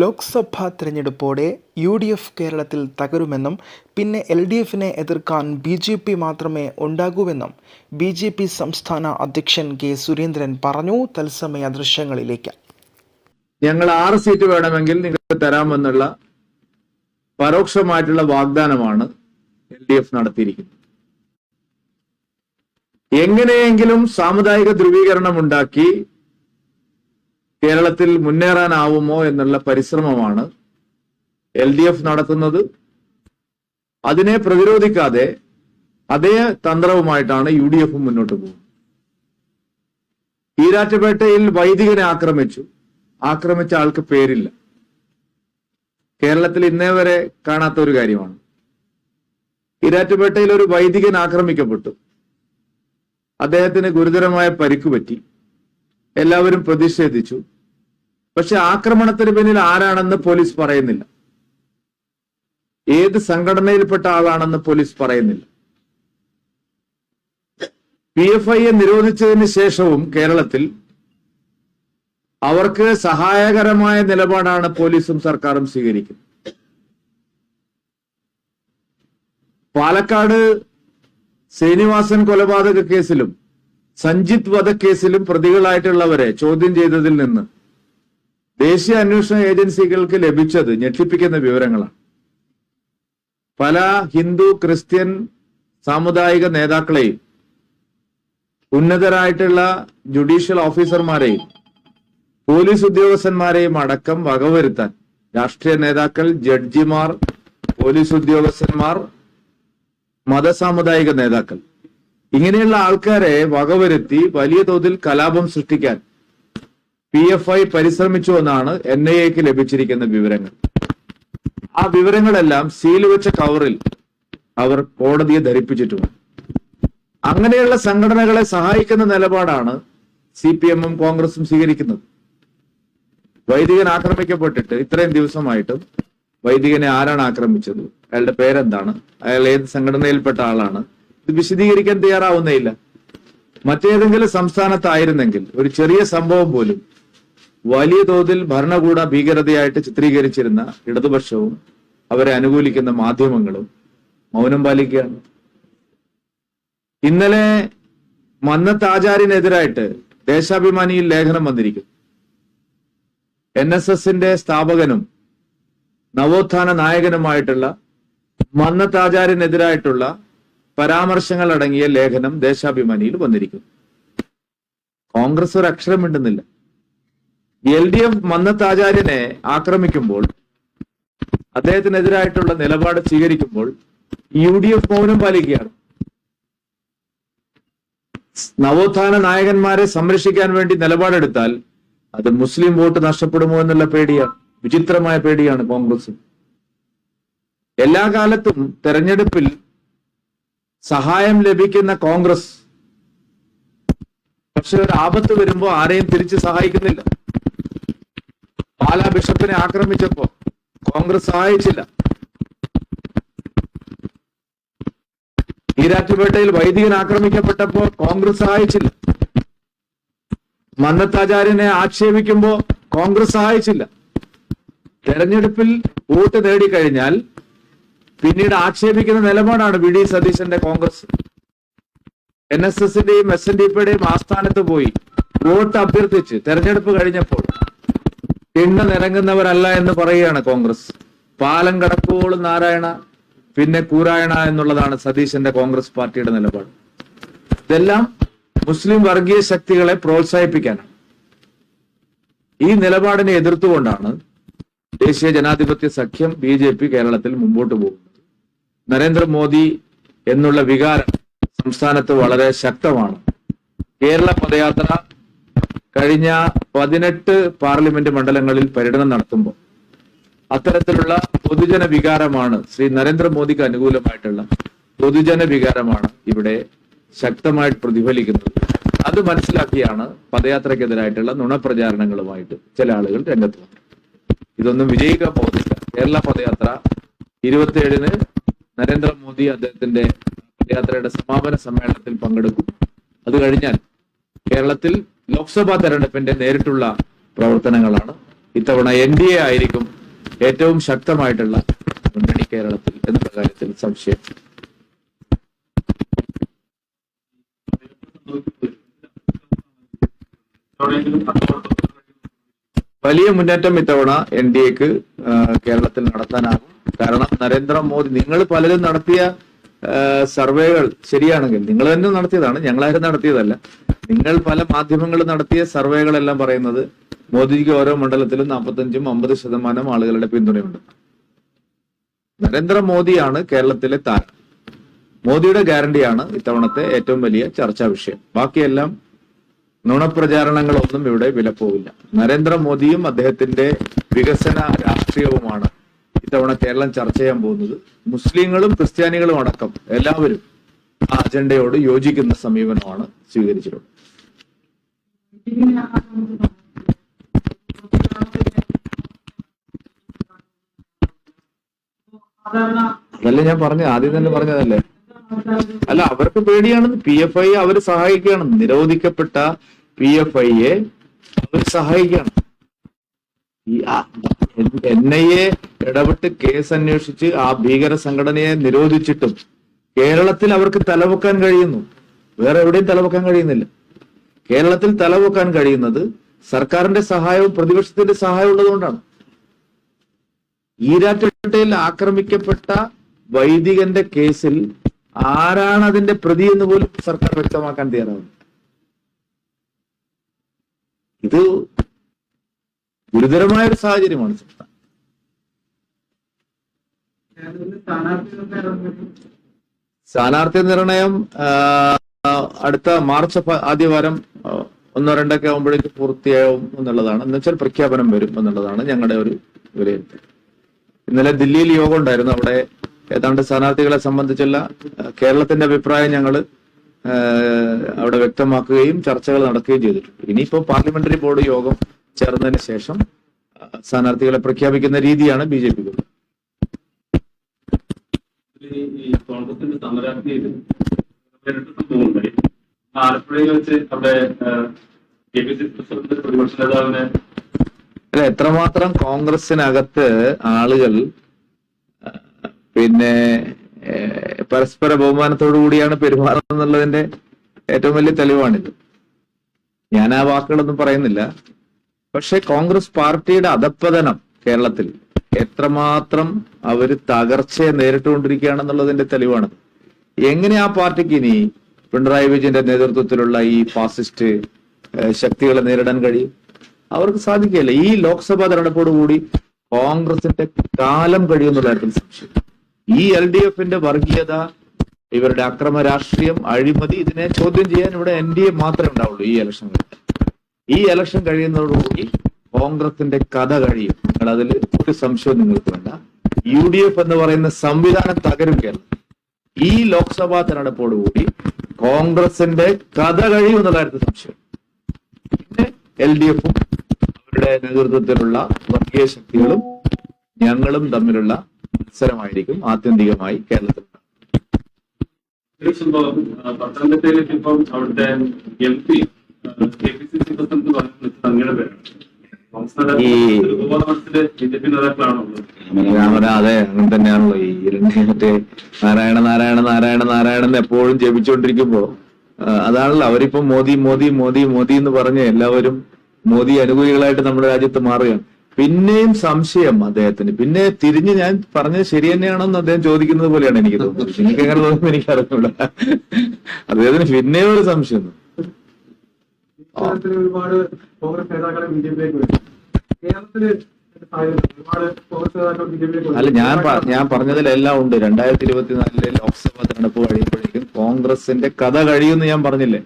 Lok Sabha തെരഞ്ഞെടുപ്പോടെ UDF കേരളത്തിൽ തകരുമെന്നും പിന്നെ LDFനെ എതിർക്കാൻ BJP മാത്രമേ ഉണ്ടാകൂവെന്നും BJP സംസ്ഥാന അധ്യക്ഷൻ കെ സുരേന്ദ്രൻ പറഞ്ഞു. തത്സമയ ദൃശ്യങ്ങളിലേക്ക്. ഞങ്ങൾ 6 സീറ്റ് വേണമെങ്കിൽ നിങ്ങൾക്ക് തരാമെന്നുള്ള പരോക്ഷമായിട്ടുള്ള വാഗ്ദാനമാണ് LDF നടത്തിയിരിക്കുന്നത്. എങ്ങനെയെങ്കിലും സാമുദായിക ധ്രുവീകരണം ഉണ്ടാക്കി കേരളത്തിൽ മുന്നേറാനാവുമോ എന്നുള്ള പരിശ്രമമാണ് LDF നടത്തുന്നത്. അതിനെ പ്രതിരോധിക്കാതെ അതേ തന്ത്രവുമായിട്ടാണ് UDF മുന്നോട്ട് പോകുന്നത്. ഈരാറ്റുപേട്ടയിൽ വൈദികനെ ആക്രമിച്ച ആൾക്ക് പേരില്ല. കേരളത്തിൽ ഇന്നേ വരെ കാണാത്ത ഒരു കാര്യമാണ്. ഈരാറ്റുപേട്ടയിൽ ഒരു വൈദികൻ ആക്രമിക്കപ്പെട്ടു. അദ്ദേഹത്തിന് ഗുരുതരമായ പരിക്ക് പറ്റി. എല്ലാവരും പ്രതിഷേധിച്ചു. പക്ഷെ ആക്രമണത്തിന് പിന്നിൽ ആരാണെന്ന് പോലീസ് പറയുന്നില്ല. ഏത് സംഘടനയിൽപ്പെട്ട ആളാണെന്ന് പോലീസ് പറയുന്നില്ല. PFIയെ നിരോധിച്ചതിന് ശേഷവും കേരളത്തിൽ അവർക്ക് സഹായകരമായ നിലപാടാണ് പോലീസും സർക്കാരും സ്വീകരിക്കുന്നത്. പാലക്കാട് ശ്രീനിവാസൻ കൊലപാതക കേസിലും സഞ്ജിത്ത് വധക്കേസിലും പ്രതികളായിട്ടുള്ളവരെ ചോദ്യം ചെയ്തതിൽ നിന്ന് ദേശീയ അന്വേഷണ ഏജൻസികൾക്ക് ലഭിച്ചത് ഞെട്ടിപ്പിക്കുന്ന വിവരങ്ങളാണ്. പല ഹിന്ദു ക്രിസ്ത്യൻ സാമുദായിക നേതാക്കളെയും ഉന്നതരായിട്ടുള്ള ജുഡീഷ്യൽ ഓഫീസർമാരെയും പോലീസ് ഉദ്യോഗസ്ഥന്മാരെയും അടക്കം വകവരുത്താൻ രാഷ്ട്രീയ നേതാക്കൾ, ജഡ്ജിമാർ, പോലീസ് ഉദ്യോഗസ്ഥന്മാർ, മതസാമുദായിക നേതാക്കൾ ഇങ്ങനെയുള്ള ആൾക്കാരെ വകവരുത്തി വലിയ തോതിൽ കലാപം സൃഷ്ടിക്കാൻ PFI പരിശ്രമിച്ചു എന്നാണ് NIAക്ക് ലഭിച്ചിരിക്കുന്ന വിവരങ്ങൾ. ആ വിവരങ്ങളെല്ലാം സീൽ വെച്ച കവറിൽ അവർ കോടതിയെ ധരിപ്പിച്ചിട്ടുണ്ട്. അങ്ങനെയുള്ള സംഘടനകളെ സഹായിക്കുന്ന നിലപാടാണ് CPM-ഉം കോൺഗ്രസും സ്വീകരിക്കുന്നത്. വൈദികൻ ആക്രമിക്കപ്പെട്ടിട്ട് ഇത്രയും ദിവസമായിട്ടും വൈദികനെ ആരാണ് ആക്രമിച്ചത്, അയാളുടെ പേരെന്താണ്, അയാൾ ഏത് സംഘടനയിൽപ്പെട്ട ആളാണ്, ഇത് വിശദീകരിക്കാൻ തയ്യാറാവുന്നേയില്ല. മറ്റേതെങ്കിലും സംസ്ഥാനത്തായിരുന്നെങ്കിൽ ഒരു ചെറിയ സംഭവം പോലും വലിയ തോതിൽ ഭരണകൂട ഭീകരതയായിട്ട് ചിത്രീകരിച്ചിരുന്ന ഇടതുപക്ഷവും അവരെ അനുകൂലിക്കുന്ന മാധ്യമങ്ങളും മൗനം പാലിക്കുകയാണ്. ഇന്നലെ മന്നത്ത് ആചാര്യനെതിരായിട്ട് ദേശാഭിമാനിയിൽ ലേഖനം വന്നിരിക്കുന്നു. NSSന്റെ സ്ഥാപകനും നവോത്ഥാന നായകനുമായിട്ടുള്ള മന്നത്ത് ആചാര്യനെതിരായിട്ടുള്ള പരാമർശങ്ങൾ അടങ്ങിയ ലേഖനം ദേശാഭിമാനിയിൽ വന്നിരിക്കുന്നു. കോൺഗ്രസ് ഒരു അക്ഷരം മിണ്ടുന്നില്ല. LDF മന്നത്ത് ആചാര്യനെ ആക്രമിക്കുമ്പോൾ, അദ്ദേഹത്തിനെതിരായിട്ടുള്ള നിലപാട് സ്വീകരിക്കുമ്പോൾ UDF മൗനം പാലിക്കുകയാണ്. നവോത്ഥാന നായകന്മാരെ സംരക്ഷിക്കാൻ വേണ്ടി നിലപാടെടുത്താൽ അത് മുസ്ലിം വോട്ട് നഷ്ടപ്പെടുമോ എന്നുള്ള പേടിയാണ്, വിചിത്രമായ പേടിയാണ് കോൺഗ്രസ്. എല്ലാ കാലത്തും തെരഞ്ഞെടുപ്പിൽ സഹായം ലഭിക്കുന്ന കോൺഗ്രസ് പക്ഷെ ഒരു ആപത്ത് വരുമ്പോ ആരെയും തിരിച്ച് സഹായിക്കുന്നില്ല. പാലാ ബിഷപ്പിനെ ആക്രമിച്ചപ്പോ കോൺഗ്രസ് സഹായിച്ചില്ല. ഈരാറ്റുപേട്ടയിൽ വൈദികൻ ആക്രമിക്കപ്പെട്ടപ്പോ കോൺഗ്രസ് സഹായിച്ചില്ല. മന്നത്താചാര്യനെ ആക്ഷേപിക്കുമ്പോ കോൺഗ്രസ് സഹായിച്ചില്ല. തെരഞ്ഞെടുപ്പിൽ വോട്ട് നേടിക്കഴിഞ്ഞാൽ പിന്നീട് ആക്ഷേപിക്കുന്ന നിലപാടാണ് VD സതീശന്റെ കോൺഗ്രസ്. NSSന്റെയും SNDPയുടെയും ആസ്ഥാനത്ത് പോയി വോട്ട് അഭ്യർത്ഥിച്ച് തെരഞ്ഞെടുപ്പ് കഴിഞ്ഞപ്പോൾ എണ്ണ നിരങ്ങുന്നവരല്ല എന്ന് പറയുകയാണ് കോൺഗ്രസ്. പാലം കടക്കുവോളും നാരായണ പിന്നെ കൂരായണ എന്നുള്ളതാണ് സതീശന്റെ കോൺഗ്രസ് പാർട്ടിയുടെ നിലപാട്. ഇതെല്ലാം മുസ്ലിം വർഗീയ ശക്തികളെ പ്രോത്സാഹിപ്പിക്കാനാണ്. ഈ നിലപാടിനെ എതിർത്തുകൊണ്ടാണ് ദേശീയ ജനാധിപത്യ സഖ്യം BJP കേരളത്തിൽ മുമ്പോട്ട് പോകുന്നത്. നരേന്ദ്രമോദി എന്നുള്ള വികാരം സംസ്ഥാനത്ത് വളരെ ശക്തമാണ്. കേരള പദയാത്ര കഴിഞ്ഞ 18 പാർലമെന്റ് മണ്ഡലങ്ങളിൽ പര്യടനം നടത്തുമ്പോൾ അത്തരത്തിലുള്ള പൊതുജന വികാരമാണ്, ശ്രീ നരേന്ദ്രമോദിക്ക് അനുകൂലമായിട്ടുള്ള പൊതുജന വികാരമാണ് ഇവിടെ ശക്തമായിട്ട് പ്രതിഫലിക്കുന്നത്. അത് മനസ്സിലാക്കിയാണ് പദയാത്രക്കെതിരായിട്ടുള്ള നുണപ്രചാരണങ്ങളുമായിട്ട് ചില ആളുകൾ രംഗത്ത് വന്നത്. ഇതൊന്നും വിജയിക്കാൻ പോകുന്നില്ല. കേരള പദയാത്ര 27-ന് നരേന്ദ്രമോദി അദ്ദേഹത്തിന്റെ പദയാത്രയുടെ സമാപന സമ്മേളനത്തിൽ പങ്കെടുക്കും. അത് കഴിഞ്ഞാൽ കേരളത്തിൽ ലോക്സഭാ തെരഞ്ഞെടുപ്പിന്റെ നേരിട്ടുള്ള പ്രവർത്തനങ്ങളാണ് ഇത്തവണ NDA ആയിരിക്കും ഏറ്റവും ശക്തമായിട്ടുള്ള മുന്നണി കേരളത്തിൽ എന്നുള്ള കാര്യത്തിൽ സംശയം. വലിയ മുന്നേറ്റം ഇത്തവണ NDAക്ക് കേരളത്തിൽ നടത്താനാകും. കാരണം നരേന്ദ്രമോദി, നിങ്ങൾ പലരും നടത്തിയ സർവേകൾ ശരിയാണെങ്കിൽ, നിങ്ങൾ തന്നെ നടത്തിയതാണ്, ഞങ്ങളാരും നടത്തിയതല്ല, നിങ്ങൾ പല മാധ്യമങ്ങളും നടത്തിയ സർവേകളെല്ലാം പറയുന്നത് മോദിജിക്ക് ഓരോ മണ്ഡലത്തിലും 45-50% ആളുകളുടെ പിന്തുണയുണ്ട്. നരേന്ദ്രമോദിയാണ് കേരളത്തിലെ താരം. മോദിയുടെ ഗ്യാരണ്ടിയാണ് ഇത്തവണത്തെ ഏറ്റവും വലിയ ചർച്ചാ വിഷയം. ബാക്കിയെല്ലാം നുണപ്രചാരണങ്ങളൊന്നും ഇവിടെ വിലപ്പോവില്ല. നരേന്ദ്രമോദിയും അദ്ദേഹത്തിന്റെ വികസന രാഷ്ട്രീയവുമാണ് ഇത്തവണ കേരളം ചർച്ച ചെയ്യാൻ പോകുന്നത്. മുസ്ലിങ്ങളും ക്രിസ്ത്യാനികളും അടക്കം എല്ലാവരും ആ അജണ്ടയോട് യോജിക്കുന്ന സമീപനമാണ് സ്വീകരിച്ചിട്ടുള്ളത്. അതല്ലേ ഞാൻ ആദ്യം തന്നെ പറഞ്ഞതല്ലേ. അല്ല, അവർക്ക് പേടിയാണെന്ന്. PFI അവർ സഹായിക്കുകയാണ്. നിരോധിക്കപ്പെട്ട PFIയെ അവർ സഹായിക്കുകയാണ്. ഈ NIA ഇടപെട്ട് കേസ് അന്വേഷിച്ച് ആ ഭീകര സംഘടനയെ നിരോധിച്ചിട്ടും കേരളത്തിൽ അവർക്ക് തലപൊക്കാൻ കഴിയുന്നു. വേറെ എവിടെയും തലപൊക്കാൻ കഴിയുന്നില്ല. കേരളത്തിൽ തലപൊക്കാൻ കഴിയുന്നത് സർക്കാരിന്റെ സഹായവും പ്രതിപക്ഷത്തിന്റെ സഹായവും ഉള്ളതുകൊണ്ടാണ്. ഈരാറ്റുപേട്ടയിൽ ആക്രമിക്കപ്പെട്ട വൈദികന്റെ കേസിൽ ആരാണ് അതിന്റെ പ്രതി എന്ന് പോലും സർക്കാർ വ്യക്തമാക്കാൻ തയ്യാറാവുന്നു. ഇത് ഗുരുതരമായ ഒരു സാഹചര്യമാണ്. സ്ഥാനാർത്ഥി നിർണയം അടുത്ത മാർച്ച് ആദ്യവാരം 1-2 ആകുമ്പോഴേക്ക് പൂർത്തിയാവും എന്നുള്ളതാണ്. എന്നുവെച്ചാൽ പ്രഖ്യാപനം വരും എന്നുള്ളതാണ് ഞങ്ങളുടെ ഒരു വിലയിരുത്തൽ. ഇന്നലെ ദില്ലിയിൽ യോഗം ഉണ്ടായിരുന്നു. അവിടെ ഏതാണ്ട് സ്ഥാനാർത്ഥികളെ സംബന്ധിച്ചുള്ള കേരളത്തിന്റെ അഭിപ്രായം ഞങ്ങൾ അവിടെ വ്യക്തമാക്കുകയും ചർച്ചകൾ നടക്കുകയും ചെയ്തിട്ടുണ്ട്. ഇനിയിപ്പോ പാർലമെന്ററി ബോർഡ് യോഗം ചേർന്നതിന് ശേഷം സ്ഥാനാർത്ഥികളെ പ്രഖ്യാപിക്കുന്ന രീതിയാണ് BJP. ആലപ്പുഴയിൽ വെച്ച് അവിടെ പ്രതിപക്ഷ നേതാവിനെ എത്രമാത്രം കോൺഗ്രസിനകത്ത് ആളുകൾ പിന്നെ പരസ്പര ബഹുമാനത്തോടു കൂടിയാണ് പെരുമാറുന്നത് എന്നുള്ളതിന്റെ ഏറ്റവും വലിയ തെളിവാണിത്. ഞാൻ ആ വാക്കുകളൊന്നും പറയുന്നില്ല. പക്ഷെ കോൺഗ്രസ് പാർട്ടിയുടെ അധപ്പതനം കേരളത്തിൽ എത്രമാത്രം അവര് തകർച്ചയെ നേരിട്ടുകൊണ്ടിരിക്കുകയാണെന്നുള്ളതിന്റെ തെളിവാണ്. എങ്ങനെ ആ പാർട്ടിക്ക് ഇനി പിണറായി വിജയന്റെ നേതൃത്വത്തിലുള്ള ഈ ഫാസിസ്റ്റ് ശക്തികളെ നേരിടാൻ കഴിയും? അവർക്ക് സാധിക്കില്ല. ഈ ലോക്സഭാ തെരഞ്ഞെടുപ്പോടുകൂടി കോൺഗ്രസിന്റെ കാലം കഴിയുന്നുള്ള കാര്യത്തിൽ സംശയം. ഈ LDFന്റെ വർഗീയത, ഇവരുടെ അക്രമ രാഷ്ട്രീയം, അഴിമതി, ഇതിനെ ചോദ്യം ചെയ്യാൻ ഇവിടെ NDA മാത്രമേ ഉണ്ടാവുള്ളൂ ഈ ഇലക്ഷൻ. ഈ ഇലക്ഷൻ കഴിയുന്നതോടുകൂടി കോൺഗ്രസിന്റെ കഥ കഴിയും. നിങ്ങൾ അതിൽ ഒരു സംശയവും നിങ്ങൾക്ക് വേണ്ട. UDF എന്ന് പറയുന്ന സംവിധാനം തകരും കേരളം. ഈ ലോക്സഭാ തെരഞ്ഞെടുപ്പോടുകൂടി കോൺഗ്രസിന്റെ കഥ കഴിയും എന്നുള്ള കാര്യത്തിൽ സംശയം. പിന്നെ LDFും അവരുടെ നേതൃത്വത്തിലുള്ള വർഗീയ ശക്തികളും ഞങ്ങളും തമ്മിലുള്ള മത്സരമായിരിക്കും ആത്യന്തികമായി കേരളത്തിൽ. പത്തനംതിട്ടയിലേക്ക് ഇപ്പം അവിടുത്തെ MP KPCC പ്രസിഡന്റ് തങ്ങളുടെ പേരാണ്. BJP നേതാക്കളാണോ? അതെ, അങ്ങനെ തന്നെയാണല്ലോ. ഈ മറ്റേ നാരായണ നാരായണ നാരായണ നാരായണൻ എപ്പോഴും ജപിച്ചുകൊണ്ടിരിക്കുമ്പോ അതാണല്ലോ അവരിപ്പം മോദി മോദി മോദി മോദി എന്ന് പറഞ്ഞ് എല്ലാവരും മോദി അനുകൂലികളായിട്ട് നമ്മുടെ രാജ്യത്ത് മാറുകയാണ്. പിന്നെയും സംശയം അദ്ദേഹത്തിന്. പിന്നെ തിരിഞ്ഞ് ഞാൻ പറഞ്ഞത് ശരി തന്നെയാണെന്ന് അദ്ദേഹം ചോദിക്കുന്നത് പോലെയാണ് എനിക്ക് തോന്നുന്നത്. എനിക്ക് എങ്ങനെ തോന്നുന്നു എനിക്ക് അറിഞ്ഞൂടാ. അദ്ദേഹത്തിന് പിന്നെയും ഒരു സംശയം. ഒരുപാട് കോൺഗ്രസ് നേതാക്കളെ BJP കേരളത്തില് അല്ല, ഞാൻ പറഞ്ഞതിലെല്ലാം ഉണ്ട്. 2024 ലോക്സഭാ തെരഞ്ഞെടുപ്പ് കഴിയുമ്പോഴേക്കും കോൺഗ്രസിന്റെ കഥ കഴിയുമെന്ന് ഞാൻ പറഞ്ഞില്ലേ.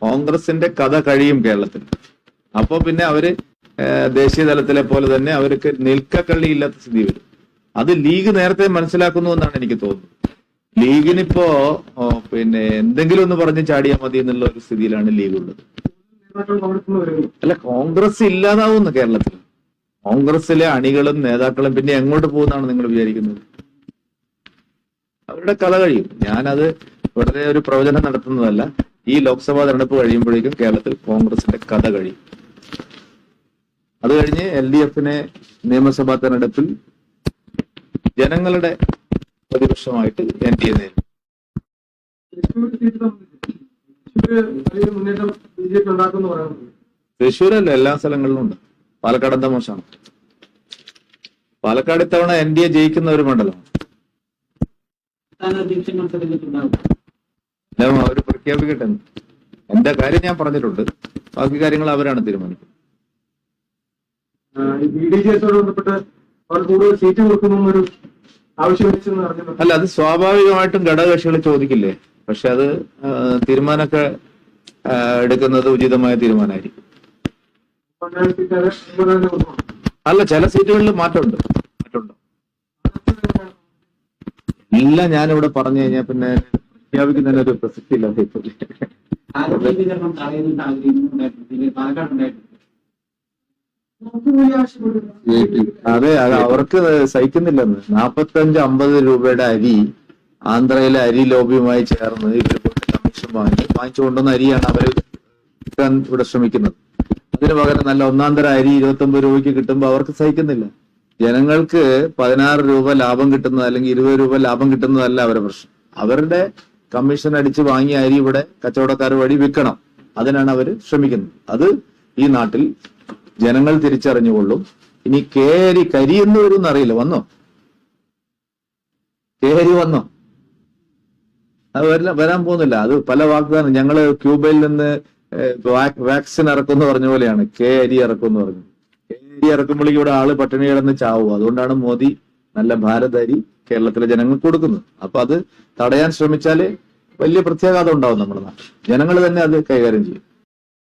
കോൺഗ്രസിന്റെ കഥ കഴിയും കേരളത്തിൽ. അപ്പൊ പിന്നെ അവര് ദേശീയ തലത്തിലെ പോലെ തന്നെ അവർക്ക് നിൽക്കക്കള്ളിയില്ലാത്ത സ്ഥിതി വരും. അത് ലീഗ് നേരത്തെ മനസ്സിലാക്കുന്നു എന്നാണ് എനിക്ക് തോന്നുന്നത്. ലീഗിനിപ്പോ പിന്നെ എന്തെങ്കിലും ഒന്ന് പറഞ്ഞ് ചാടിയാൽ മതി എന്നുള്ള ഒരു സ്ഥിതിയിലാണ് ലീഗ് ഉള്ളത്. അല്ല, കോൺഗ്രസ് ഇല്ലാതാവുന്നു കേരളത്തിൽ. കോൺഗ്രസിലെ അണികളും നേതാക്കളും പിന്നെ എങ്ങോട്ട് പോകുന്നതാണ് നിങ്ങൾ വിചാരിക്കുന്നത്? അവരുടെ കഥ കഴിയും. ഞാനത് വെറുതെ ഒരു പ്രവചനം നടത്തുന്നതല്ല. ഈ ലോക്സഭാ തെരഞ്ഞെടുപ്പ് കഴിയുമ്പോഴേക്കും കേരളത്തിൽ കോൺഗ്രസിന്റെ കഥ കഴിയും. അത് കഴിഞ്ഞ് LDF-നെ നിയമസഭാ തെരഞ്ഞെടുപ്പിൽ ജനങ്ങളുടെ പ്രതിപക്ഷമായിട്ട് NDA നേരിടും. തൃശ്ശൂർ സീറ്റ് സംബന്ധിച്ച് തൃശ്ശൂര് വലിയ മുന്നേറ്റം BJP ഉണ്ടാക്കുമെന്ന് പറയുന്നത്. തൃശ്ശൂരല്ല, എല്ലാ സ്ഥലങ്ങളിലും ഉണ്ട്. പാലക്കാട് എന്താ മോശമാണ്? പാലക്കാട് ഇത്തവണ NDA ജയിക്കുന്ന ഒരു മണ്ഡലം. അവർ പ്രഖ്യാപിക്കട്ടെ. എന്റെ കാര്യം ഞാൻ പറഞ്ഞിട്ടുണ്ട്, ബാക്കി കാര്യങ്ങൾ അവരാണ് തീരുമാനിക്കുന്നത്. BDJS-ഓട് ബന്ധപ്പെട്ട് അവർ കൂടുതൽ സീറ്റ് കൊടുക്കുന്നൊരു ആവശ്യം വെച്ചെന്ന് അറിഞ്ഞു. അല്ല, അത് സ്വാഭാവികമായിട്ടും ഘടകകക്ഷികൾ ചോദിക്കില്ലേ. പക്ഷെ അത് തീരുമാനമൊക്കെ എടുക്കുന്നത് ഉചിതമായ തീരുമാനമായിരിക്കും. അല്ല, ചില സീറ്റുകളിൽ മാറ്റമുണ്ട്. എല്ലാം ഞാനിവിടെ പറഞ്ഞു കഴിഞ്ഞാൽ പിന്നെ പ്രഖ്യാപിക്കുന്നതിന് ഒരു പ്രസക്തി ഇല്ല. അതെ, അത് അവർക്ക് സഹിക്കുന്നില്ലെന്ന്. 45-50 രൂപയുടെ അരി ആന്ധ്രയിലെ അരി ലോബിയുമായി ചേർന്ന് ഇവർ കമ്മീഷൻ വാങ്ങിച്ചുകൊണ്ടുവന്ന അരിയാണ് അവർ ഇവിടെ ശ്രമിക്കുന്നത്. അതിന് പകരം നല്ല ഒന്നാം തരം അരി 29 രൂപയ്ക്ക് കിട്ടുമ്പോൾ അവർക്ക് സഹിക്കുന്നില്ല. ജനങ്ങൾക്ക് 16 രൂപ ലാഭം കിട്ടുന്നത് അല്ലെങ്കിൽ 20 രൂപ ലാഭം കിട്ടുന്നതല്ല അവരുടെ പ്രശ്നം. അവരുടെ കമ്മീഷൻ അടിച്ച് വാങ്ങിയ അരി ഇവിടെ കച്ചവടക്കാർ വഴി വിൽക്കണം. അതിനാണ് അവർ ശ്രമിക്കുന്നത്. അത് ഈ നാട്ടിൽ ജനങ്ങൾ തിരിച്ചറിഞ്ഞുകൊള്ളും. ഇനി കരി എന്ന് വരും അറിയില്ല. വന്നോ? വന്നോ? അത് വരാൻ പോകുന്നില്ല. അത് പല വാഗ്ദാനം. ഞങ്ങള് ക്യൂബയിൽ നിന്ന് വാക്സിൻ ഇറക്കുമെന്ന് പറഞ്ഞ പോലെയാണ് അരി ഇറക്കുമെന്ന് പറഞ്ഞു. അരി ഇറക്കുമ്പോഴേക്കും ഇവിടെ ആള് പട്ടിണി കിടന്ന് ചാവും. അതുകൊണ്ടാണ് മോദി നല്ല ഭാരത് അരി കേരളത്തിലെ ജനങ്ങൾക്ക് കൊടുക്കുന്നത്. അപ്പൊ അത് തടയാൻ ശ്രമിച്ചാല് വലിയ പ്രത്യാഘാതം ഉണ്ടാവും നമ്മുടെ നാട്ടിൽ. ജനങ്ങൾ തന്നെ അത് കൈകാര്യം ചെയ്യും.